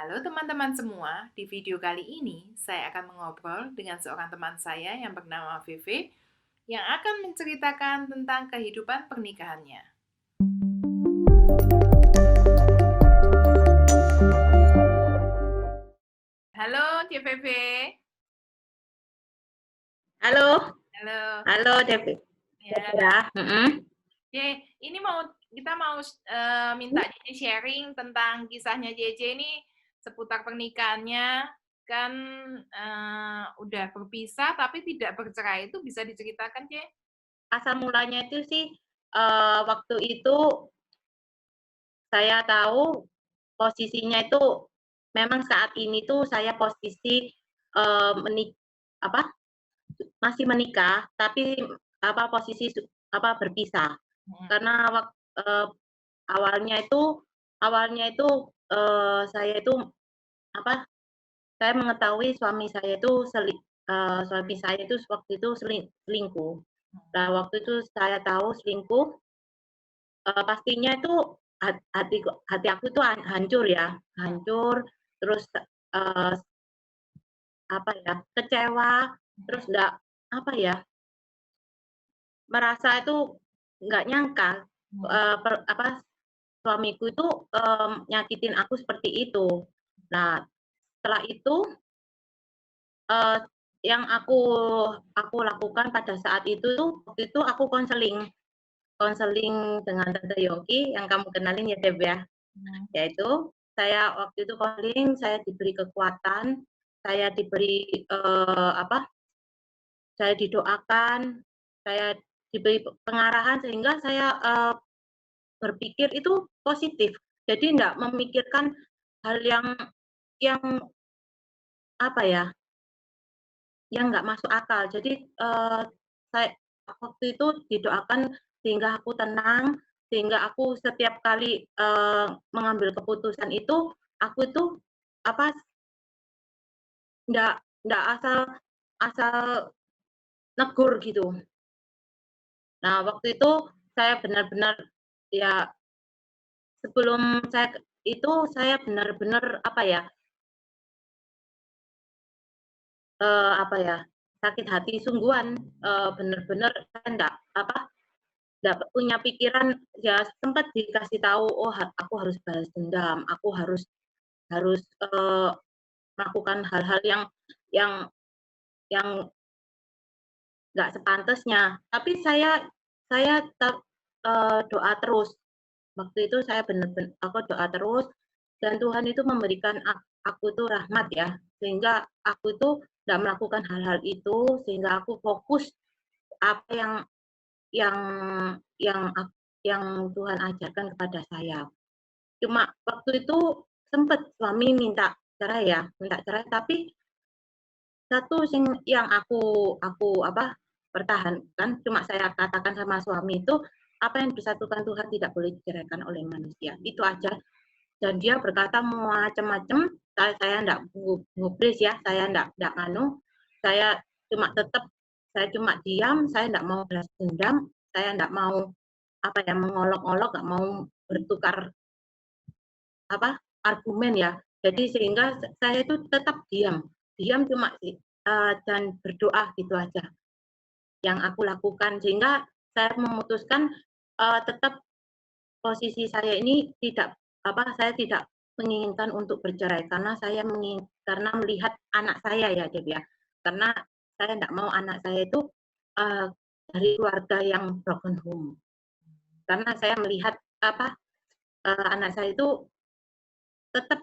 Halo teman-teman semua, di video kali ini saya akan mengobrol dengan seorang teman saya yang bernama Vivi yang akan menceritakan tentang kehidupan pernikahannya. Halo, Cie Vivi. Halo, Halo. halo Devi. Ya, Ya, ini kita mau minta Cici sharing tentang kisahnya JJ ini seputar pernikahannya. Kan udah berpisah tapi tidak bercerai, itu bisa diceritakan, Cie? asal mulanya itu sih waktu itu saya tahu posisinya itu memang saat ini tuh saya posisi menik apa masih menikah tapi posisi berpisah Hmm. karena awalnya itu saya itu apa saya mengetahui suami saya itu waktu itu selingkuh. Nah, waktu itu saya tahu selingkuh, pastinya itu hati aku itu hancur ya, hancur, terus, eee, kecewa, terus nggak, apa ya, merasa itu nggak nyangka, Hmm. eee, per apa, suamiku itu, nyakitin aku seperti itu. Nah, setelah itu, eee, yang aku lakukan pada saat itu tuh, waktu itu aku konseling konseling dengan Tante Yongki yang kamu kenalin ya, Deb, ya. Hmm. Yaitu saya waktu itu konseling, saya diberi kekuatan, saya diberi, saya didoakan, saya diberi pengarahan sehingga saya, berpikir itu positif. Jadi enggak memikirkan hal yang apa ya, yang nggak masuk akal. Jadi, saya waktu itu didoakan sehingga aku tenang, sehingga aku setiap kali, mengambil keputusan itu, aku itu apa, nggak asal asal negur gitu. Nah, waktu itu saya benar-benar ya sebelum saya benar-benar apa ya, sakit hati sungguhan, benar-benar saya nggak punya pikiran, ya sempat dikasih tahu, "Oh, aku harus balas dendam, aku harus harus, melakukan hal-hal yang yang nggak sepantasnya." Tapi saya tetap, doa terus. Waktu itu saya aku doa terus dan Tuhan itu memberikan aku tuh rahmat ya, sehingga aku itu nggak melakukan hal-hal itu, sehingga aku fokus apa yang yang yang Tuhan ajarkan kepada saya. Cuma waktu itu sempet suami minta cerai, tapi satu yang aku pertahankan, cuma saya katakan sama suami itu, "Apa yang disatukan Tuhan tidak boleh diceraikan oleh manusia." Itu aja. Dan dia berkata macam-macam, saya enggak gubris ya, saya enggak saya tetap saya cuma diam, saya enggak mau balas dendam, saya enggak mau mengolok-olok, enggak mau bertukar argumen ya. Jadi sehingga saya itu tetap diam, diam cuma dan berdoa gitu aja yang aku lakukan. Sehingga saya memutuskan tetap posisi saya ini saya tidak menginginkan untuk bercerai karena karena melihat anak saya ya, Deb, ya. Karena saya tidak mau anak saya itu uh, dari keluarga yang broken home. Karena saya melihat anak saya itu tetap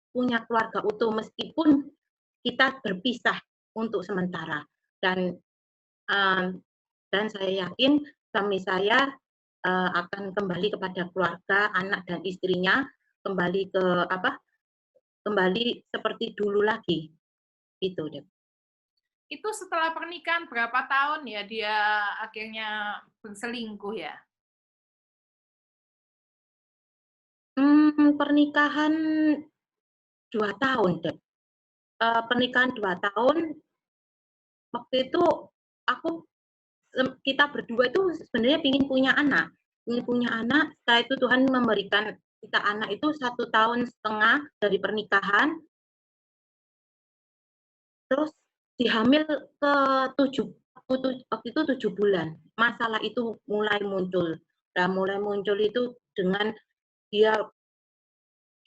punya keluarga utuh meskipun kita berpisah untuk sementara. Dan um, dan saya yakin suami saya akan kembali kepada keluarga, anak dan istrinya, kembali ke kembali seperti dulu lagi. Itu, Deb. Itu setelah pernikahan berapa tahun ya dia akhirnya berselingkuh ya? Pernikahan 2 tahun, Deb. Pernikahan 2 tahun, waktu itu aku kita berdua itu sebenarnya ingin punya anak, setelah itu Tuhan memberikan kita anak itu 1,5 tahun dari pernikahan, terus dihamil ke 7, waktu itu 7 bulan. Masalah itu mulai muncul. Nah, mulai muncul itu dengan dia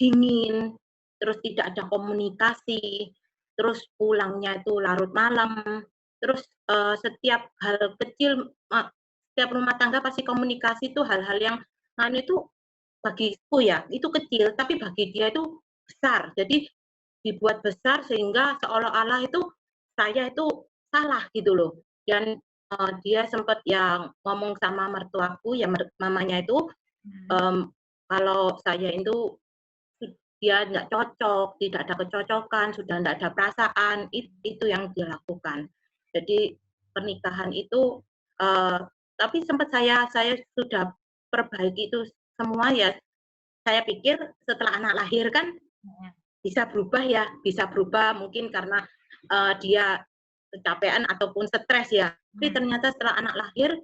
dingin, terus tidak ada komunikasi, terus pulangnya itu larut malam, terus setiap hal kecil, setiap rumah tangga pasti komunikasi itu hal-hal yang itu bagiku ya, itu kecil, tapi bagi dia itu besar. Jadi dibuat besar sehingga seolah-olah itu saya itu salah gitu loh. Dan dia sempat yang ngomong sama mertuaku, ya mamanya itu, kalau saya itu dia nggak cocok, tidak ada kecocokan, sudah nggak ada perasaan, itu yang dia lakukan. Jadi pernikahan itu, tapi sempat saya sudah perbaiki itu semua ya. Saya pikir setelah anak lahir kan bisa berubah ya, bisa berubah mungkin karena dia kecapean ataupun stres ya. Tapi ternyata setelah anak lahir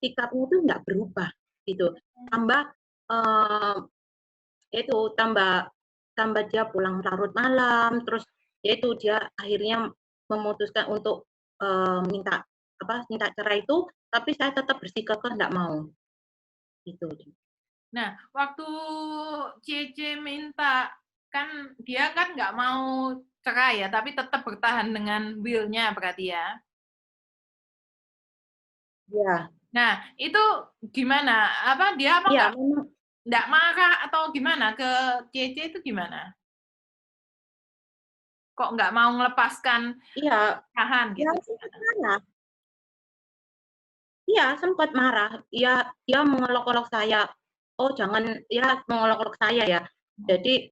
sikapnya itu nggak berubah gitu. Tambah itu tambah dia pulang larut malam, terus yaitu dia akhirnya memutuskan untuk minta minta cerai itu, tapi saya tetap bersikukuh nggak mau gitu. Nah, waktu Cece minta, kan dia kan nggak mau cerai ya, tapi tetap bertahan dengan will-nya berarti ya. Iya. Nah, itu gimana? Dia Iya, memang. nggak marah atau gimana ke Cece itu gimana? Kok nggak mau melepaskan Iya, tahan ya gitu? sempat marah. Iya, sempat marah. Dia mengelok-olok saya. Oh, jangan, ya mengelok-olok saya ya. Jadi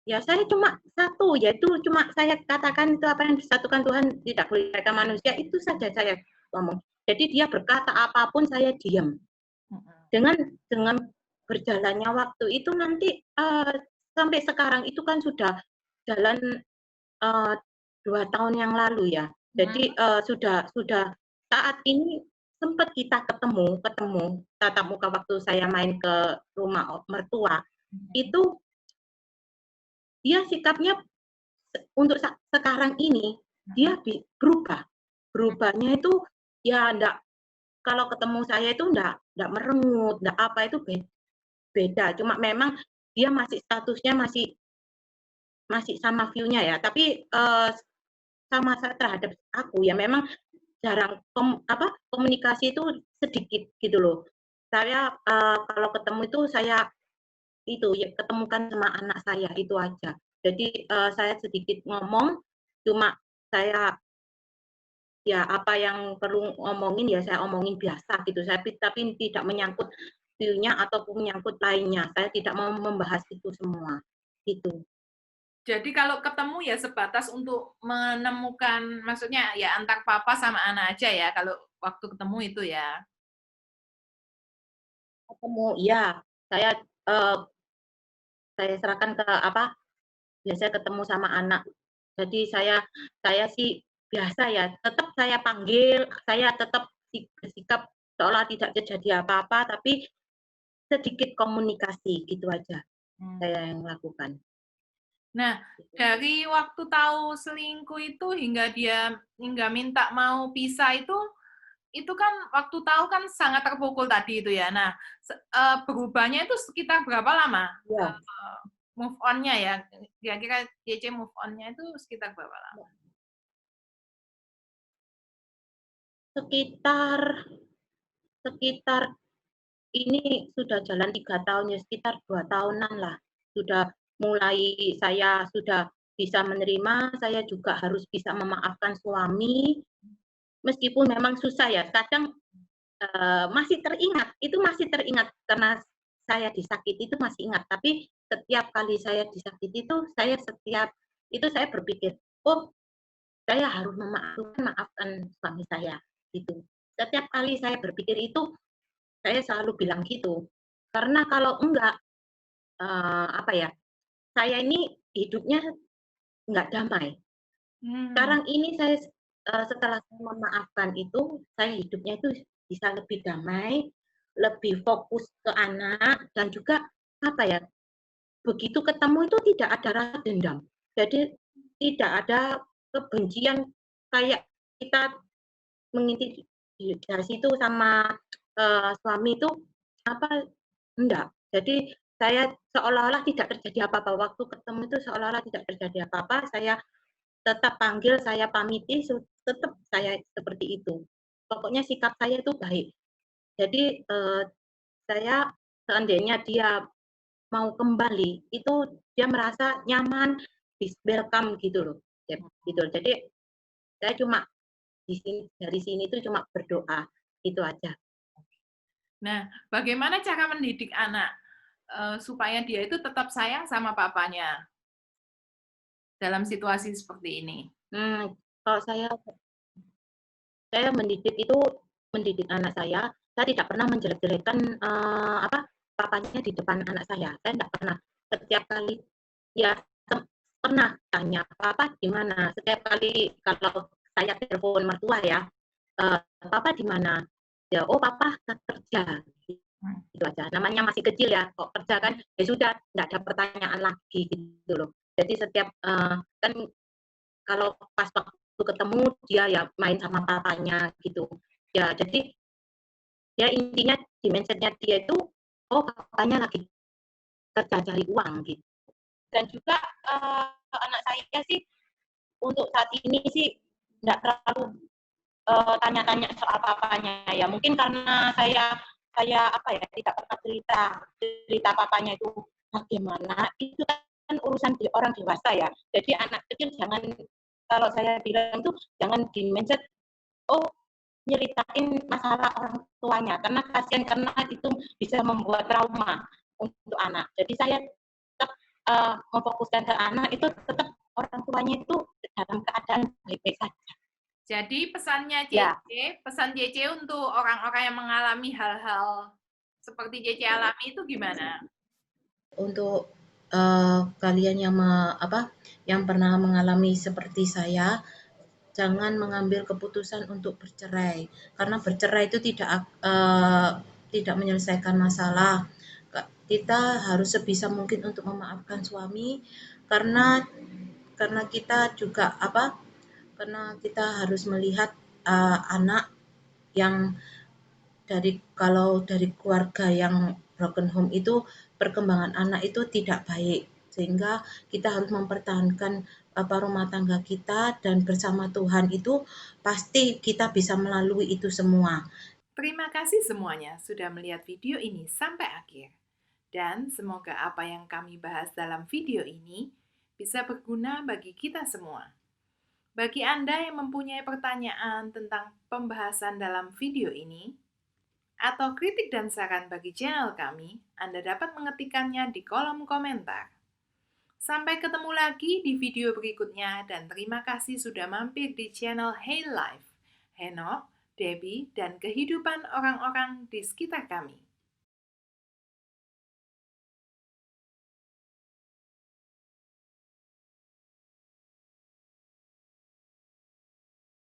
ya saya cuma satu, yaitu cuma saya katakan itu apa yang disatukan Tuhan tidak boleh disatukan manusia, itu saja saya ngomong. Jadi dia berkata apapun saya diam. Dengan berjalannya waktu itu nanti sampai sekarang itu kan sudah jalan 2 tahun yang lalu ya. Jadi sudah saat ini sempat kita ketemu tatap muka waktu saya main ke rumah mertua. Itu dia sikapnya untuk sekarang ini dia berubah. Berubahnya itu ya enggak, kalau ketemu saya itu enggak merengut, enggak apa, itu beda. Cuma memang dia masih statusnya masih sama view-nya ya, tapi sama saya terhadap aku ya memang jarang komunikasi itu sedikit gitu loh. Saya kalau ketemu itu saya itu ya ketemukan sama anak saya itu aja. Jadi saya sedikit ngomong, cuma saya ya apa yang perlu ngomongin ya saya omongin biasa gitu. Tapi tidak menyangkut view-nya ataupun menyangkut lainnya. Saya tidak mau membahas itu semua. Gitu. Jadi kalau ketemu ya sebatas untuk menemukan, maksudnya ya antar papa sama anak aja ya, kalau waktu ketemu itu ya. Ketemu, iya. Saya eh, saya serahkan ke biasanya ketemu sama anak. Jadi saya sih biasa ya, tetap saya panggil, saya tetap bersikap seolah tidak terjadi apa-apa, tapi sedikit komunikasi gitu aja saya yang lakukan. Nah, dari waktu tahu selingkuh itu hingga minta mau pisah itu kan waktu tahu kan sangat terpukul tadi itu ya. Nah, berubahnya itu sekitar berapa lama? Ya, Move on-nya ya, kira-kira JC move on-nya itu sekitar berapa lama? sekitar sekitar ini sudah jalan 3 tahun ya, sekitar 2 tahunan lah. Sudah mulai saya sudah bisa menerima, saya juga harus bisa memaafkan suami, meskipun memang susah ya. Kadang masih teringat karena saya disakiti itu masih ingat. Tapi setiap kali saya disakiti itu saya berpikir, oh saya harus maafkan suami saya gitu. Setiap kali saya berpikir itu saya selalu bilang gitu. Karena kalau enggak, saya ini hidupnya enggak damai. Sekarang ini saya setelah saya memaafkan itu, saya hidupnya itu bisa lebih damai, lebih fokus ke anak dan juga apa ya, begitu ketemu itu tidak ada rasa dendam. Jadi tidak ada kebencian kayak kita mengintimidasi itu sama, suami itu apa, enggak. Jadi saya seolah-olah tidak terjadi apa-apa, waktu ketemu itu seolah-olah tidak terjadi apa-apa, saya tetap panggil, saya pamiti, tetap saya seperti itu. Pokoknya sikap saya itu baik. Jadi, saya seandainya dia mau kembali, itu dia merasa nyaman, welcome gitu loh, gitu. Jadi saya cuma dari sini tuh cuma berdoa, itu aja. Nah, bagaimana cara mendidik anak supaya dia itu tetap sayang sama papanya dalam situasi seperti ini? Kalau saya mendidik anak saya tidak pernah menjelek-jelekan, papanya di depan anak saya tidak pernah. Setiap kali ya pernah tanya, "Papa di mana?" Setiap kali kalau saya telepon mertua ya, "Papa di mana?" Ya, "Oh papa kerja." Gitu aja. Namanya masih kecil ya, kok kerja kan, ya sudah nggak ada pertanyaan lagi gitu loh. Jadi setiap, kan kalau pas waktu ketemu dia ya main sama papanya gitu. Ya jadi ya intinya di mindset-nya dia itu, oh papanya lagi kerja cari uang gitu. Dan juga, anak saya sih untuk saat ini sih nggak terlalu, tanya-tanya soal papanya ya. Mungkin karena saya apa ya, tidak pernah cerita papanya itu bagaimana, itu kan urusan orang dewasa ya. Jadi anak kecil jangan, kalau saya bilang tuh jangan di-mindset, oh nyeritain masalah orang tuanya, karena kasihan, karena itu bisa membuat trauma untuk anak. Jadi saya tetap, memfokuskan ke anak itu tetap orang tuanya itu dalam keadaan baik-baik saja. Jadi pesannya Ya, pesan JC untuk orang-orang yang mengalami hal-hal seperti JC alami itu gimana? untuk, kalian yang pernah mengalami seperti saya, jangan mengambil keputusan untuk bercerai, karena bercerai itu tidak menyelesaikan masalah. Kita harus sebisa mungkin untuk memaafkan suami, karena kita juga karena kita harus melihat, anak yang kalau dari keluarga yang broken home itu perkembangan anak itu tidak baik, sehingga kita harus mempertahankan rumah tangga kita, dan bersama Tuhan itu pasti kita bisa melalui itu semua. Terima kasih semuanya sudah melihat video ini sampai akhir. Dan semoga apa yang kami bahas dalam video ini bisa berguna bagi kita semua. Bagi Anda yang mempunyai pertanyaan tentang pembahasan dalam video ini, atau kritik dan saran bagi channel kami, Anda dapat mengetikkannya di kolom komentar. Sampai ketemu lagi di video berikutnya dan terima kasih sudah mampir di channel Hey Life, Henok, Debbie, dan kehidupan orang-orang di sekitar kami.